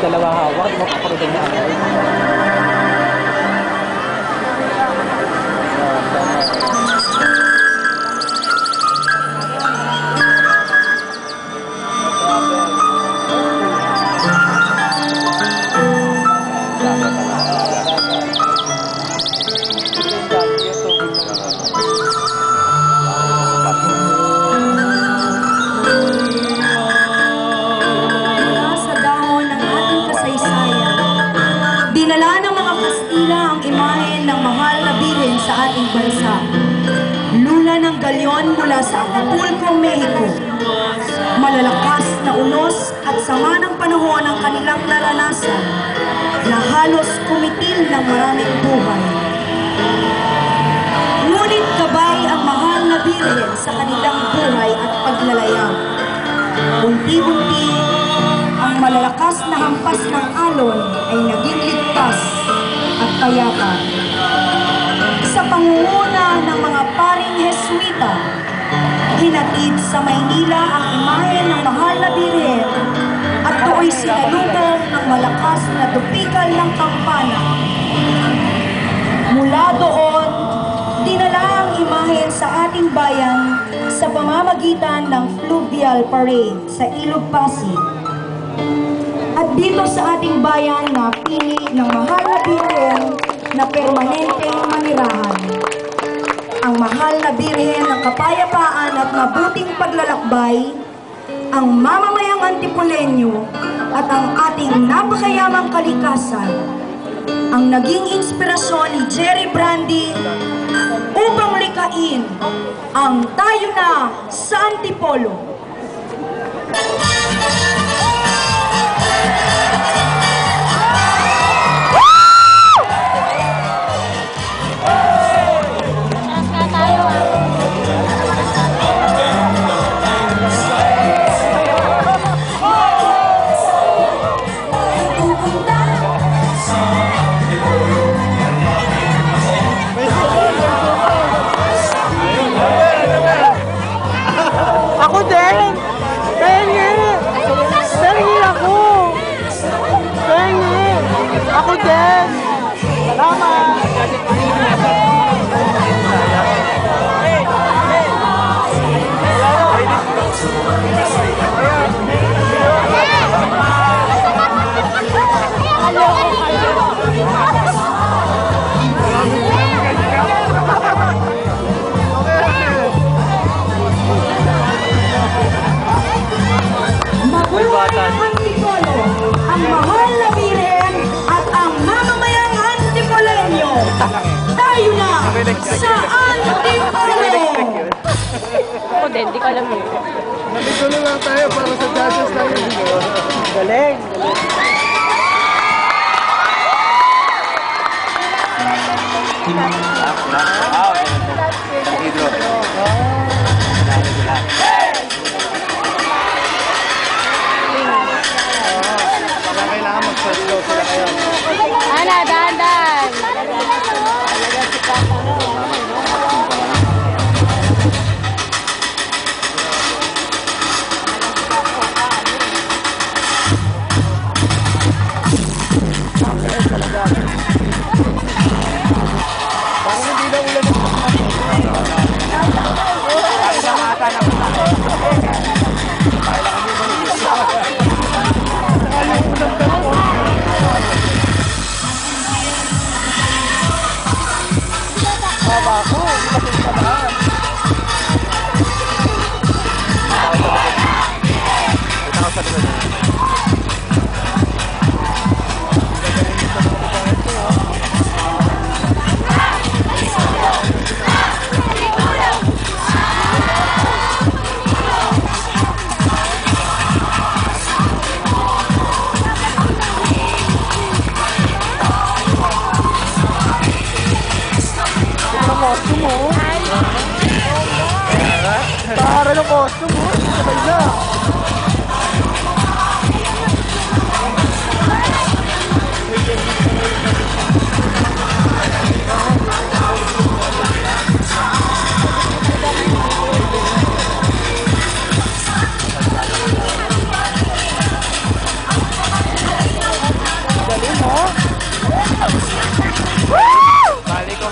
dalawa hawak, makaparutin niya ako. Sa ating bansa. Lula ng galyon mula sa Acapulco, Mexico. Malalakas na unos at sama ng panahon ang kanilang naranasan na halos kumitil ng maraming buhay. Ngunit gabay ang mahal na Birhen sa kanilang buhay at paglalayang. Unti-unti, ang malalakas na hampas ng alon ay naging ligtas at payapa. Sa pangunguna ng mga paring Jesuita, hinatid sa Maynila ang imahe ng mahal na Birhen at do'y sinalubong ng malakas na tupikal ng kampana. Mula doon, dinala ang imahe sa ating bayan sa pamamagitan ng fluvial parade sa Ilog Pasig. At dito sa ating bayan na pili ng mahal na Birhen na permanenteng manirahan. Ang mahal na Birhen ng kapayapaan at mabuting paglalakbay, ang mamamayang Antipolenyo at ang ating napakayamang kalikasan, ang naging inspirasyon ni Jerry Brandy upang likain ang tayo na sa Antipolo. Ako din! Pengi ako! Pengi! Ako din! Salamat! Antipolo, ang mahal na Birhen at ang mamamayang Antipolenyo. Tayo na sa Antipolo! Ako din, di ko alam yun. Nandito na lang tayo para sa judges tayo. Galing! Kailangan mag-first go sila kayo. Ana, dahan-dahan! Parang hindi na ulan.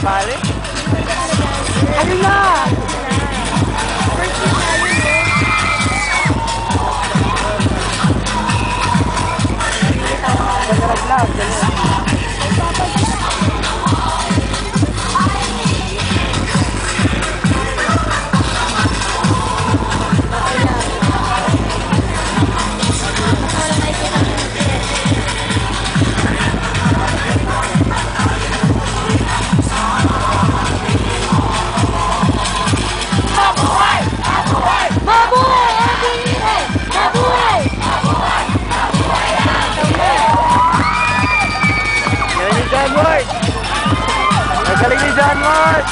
Bali? Ano na? Yan ni John Ward! Nagaling ni John Ward!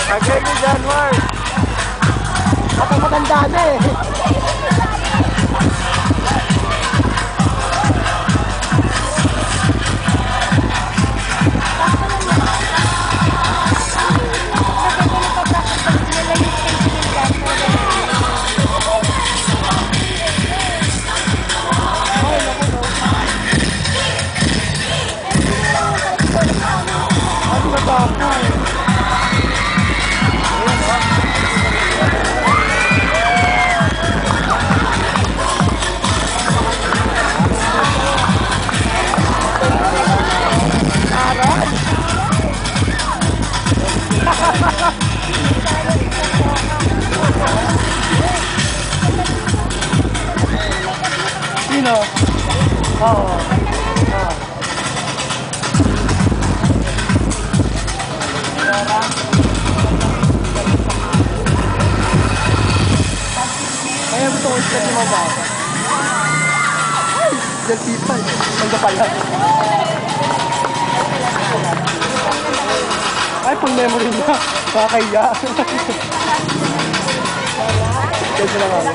Nagaling ni John Ward! Kapag maganda na eh. Sino? Oo. Kaya gusto ko siya yung mababa. Ay! Del Pipa. Magda pala. Ay, pang memory niya. Kakaya. Kasi lang ako.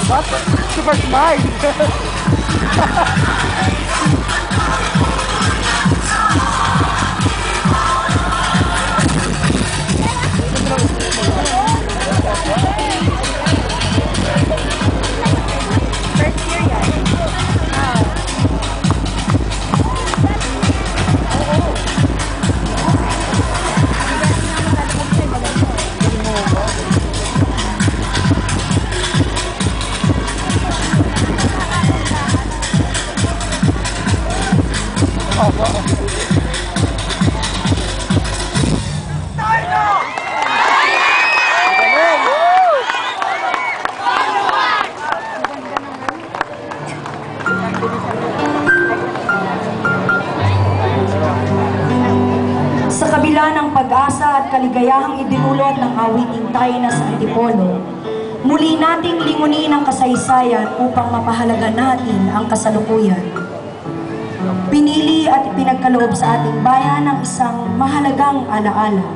What? Super smart! Sa kabila ng pag-asa at kaligayahang idinulot ng awiting tayo na sa Antipolo, muli nating lingunin ang kasaysayan upang mapahalaga natin ang kasalukuyan. Pinili at ipinagkaloob sa ating bayan ang isang mahalagang alaala.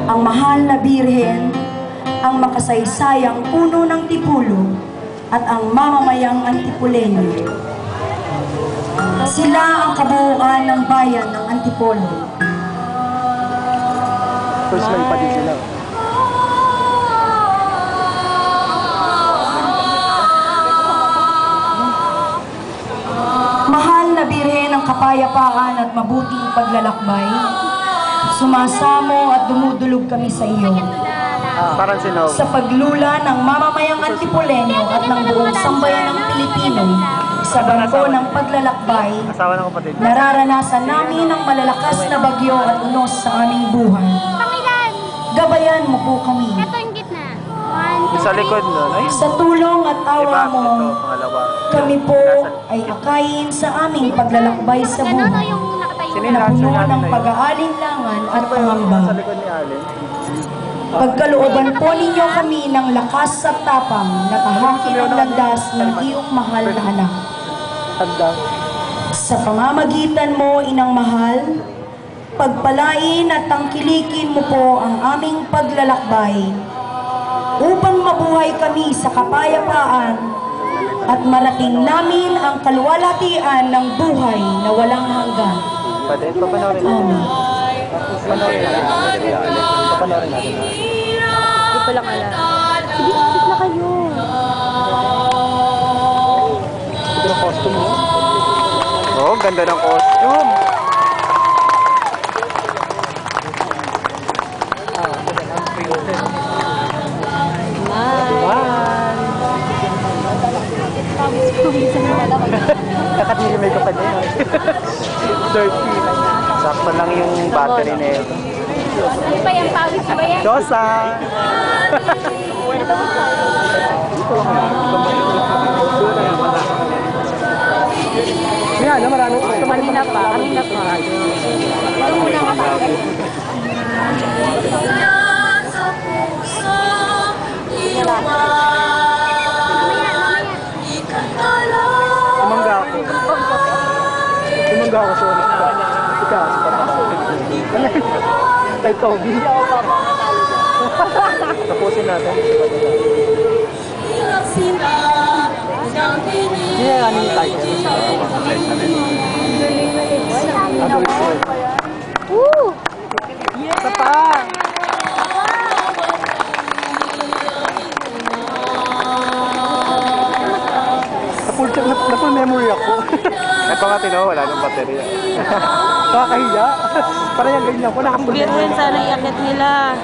Ang mahal na Birhen, ang makasaysayang puno ng Tipulo, at ang mamamayang Antipolenyo. Sila ang kabuuan ng bayan ng Antipolo. First man pa din sila. Mahal na Birhen ng kapayapaan at mabuting paglalakbay, sumasamo at dumudulog kami sa iyo. Parang sinaw. Sa paglula ng mamamayang Antipolenyo at ng buong sambayan ng Pilipino sa bangko ng paglalakbay, Asawa ng kapatid. nararanasan namin ang malalakas na bagyo at unos sa aming buhay. Pangilan? Gabayan mo po kami. Ito yung gitna. 1, 2, Sa likod nun. Ay, Sa tulong at awa iba. mo, Ito, pangalawa. kami po ay akayin sa aming paglalakbay sa Ano buhay yung nakatayo? Sino? na puno ng pag-aalinlangan at Sa pangamba. likod ni Allen. Pagkalooban po ninyo kami ng lakas at tapang na tahakin ang landas ng iyong mahal na anak. Tanda. Sa pamamagitan mo, Inang Mahal, pagpalain at tangkilikin mo po ang aming paglalakbay upang mabuhay kami sa kapayapaan at marating namin ang kaluwalhatian ng buhay na walang hanggan. Amen. Hindi pa lang alam. Sige, isip na kayo. Ito yung costume mo. Oh, ganda ng costume. Kakatili may kapal niya. Dirty. Sakto lang yung battery na ito. Ano pa yan? Pawis ba yan? Dosa! Yan, marami. Kanina pa. Kanina pa. Tumangga ako. Tumangga ako sa ulit. Ikaw, sa Kay Toby. Tapusin natin. Yeah, ano yung title? Woo! Isa pa! Na full memory ako. Ito nga tino, wala nang baterya. Nakakahiya. Para yung ganyan ko, nakafull memory. Sana iakit nila.